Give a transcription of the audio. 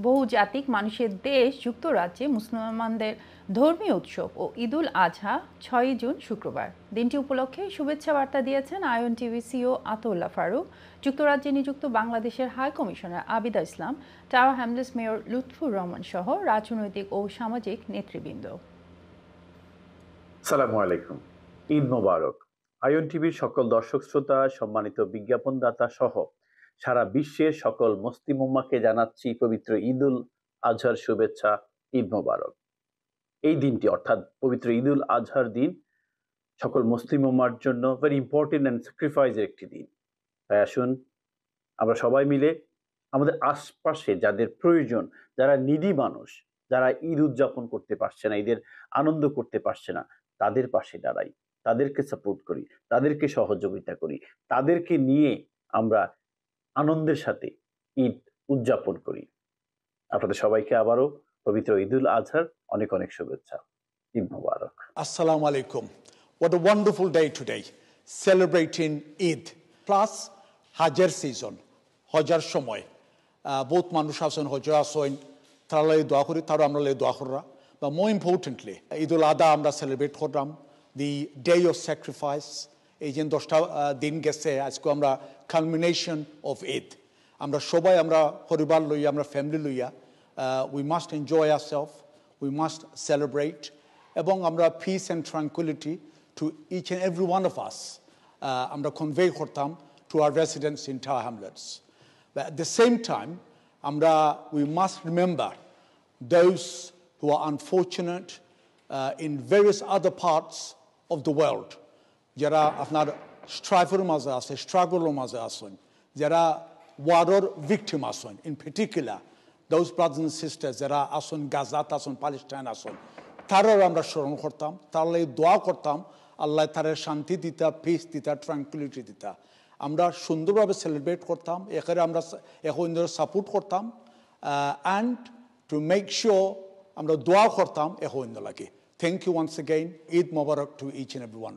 বহুজাতিক মানুষের দেশ যুক্তরাজ্যে মুসলমানদের ধর্মীয় উৎসব ও ঈদুল আজহা ৬ জুন শুক্রবার। দিনটি উপলক্ষে শুভেচ্ছা বার্তা দিয়েছেন আয়ন টিভি সিইও আতাউল্লাহ ফারুক, যুক্তরাজ্যে নিযুক্ত বাংলাদেশের high commissioner Abida Islam, tower hamlets mayor Lutfur Rahman সহ রাজনৈতিক ও সামাজিক নেতৃবৃন্দ। আসসালামু আলাইকুম, ঈদ মোবারক। আয়ন টিভির সকল দর্শক শ্রোতা, সম্মানিত বিজ্ঞাপনদাতা সহ সারা বিশ্বের সকল মুসলিম উম্মাহকে জানাচ্ছি পবিত্র ঈদুল আজহার শুভেচ্ছা। ঈদ মোবারক। এই দিনটি অর্থাৎ পবিত্র ঈদুল আজহার দিন সকল মুসলিম উম্মার জন্য ভেরি ইম্পর্টেন্ট অ্যান্ড স্যাক্রিফাইসের একটি দিন। তাই আসুন আমরা সবাই মিলে আমাদের আশপাশে যাদের প্রয়োজন, যারা নিডি মানুষ, যারা ঈদ উদযাপন করতে পারছে না, ঈদের আনন্দ করতে পারছে না, তাদের পাশে দাঁড়াই, তাদেরকে সাপোর্ট করি, তাদেরকে সহযোগিতা করি, তাদেরকে নিয়ে আমরা আনন্দের সাথে ঈদ উদযাপন করি। আপনাদের সবাইকে আবারও পবিত্র ঈদুল আজহার অনেক অনেক শুভেচ্ছা। ঈদ মোবারক। Assalamu alaikum. What a wonderful day today, celebrating Eid plus Hajjar season. Hajjar shomoy. Both মানুষ আছেন হজে আসেন, তারা লাগে দোয়া করি, তারা আমরা লাগে দোয়া করা। But more importantly, ঈদুল আদহা আমরা সেলিব্রেট করলাম, the day of sacrifice. এই যে 10টা দিন গেছে, আজকে আমরা culmination of Eid. আমরা সবাই আমরা পরিবার লইয়া, আমরা ফ্যামিলি লইয়া, we must enjoy ourselves, we must celebrate. এবং আমরা peace and tranquility to each and every one of us আমরা convey করতাম to our residents in Tower Hamlets. But at the same time, we must remember those who are unfortunate in various other parts of the world. যারা আপনার স্ট্রাইফের মাঝে আছে, স্ট্রাগলের মাঝে আছেন, যারা ওয়ারের victim আছেন, in particular those brothers and sisters যারা আছেন গাজাত আছেন, প্যালেস্টাইন আছেন, তারাও আমরা স্মরণ করতাম, তার লাগে দোয়া করতাম, আল্লাহ তাদের শান্তি দিতা, পিস দিতা, ট্রাঙ্কুইলিটি দিতা। আমরা সুন্দরভাবে সেলিব্রেট করতাম, এখানে আমরা এখন সাপোর্ট করতাম, অ্যান্ড টু মেক শিওর আমরা দোয়া করতাম এখন লাগে। Thank you once again. Eid Mubarak to each and every one.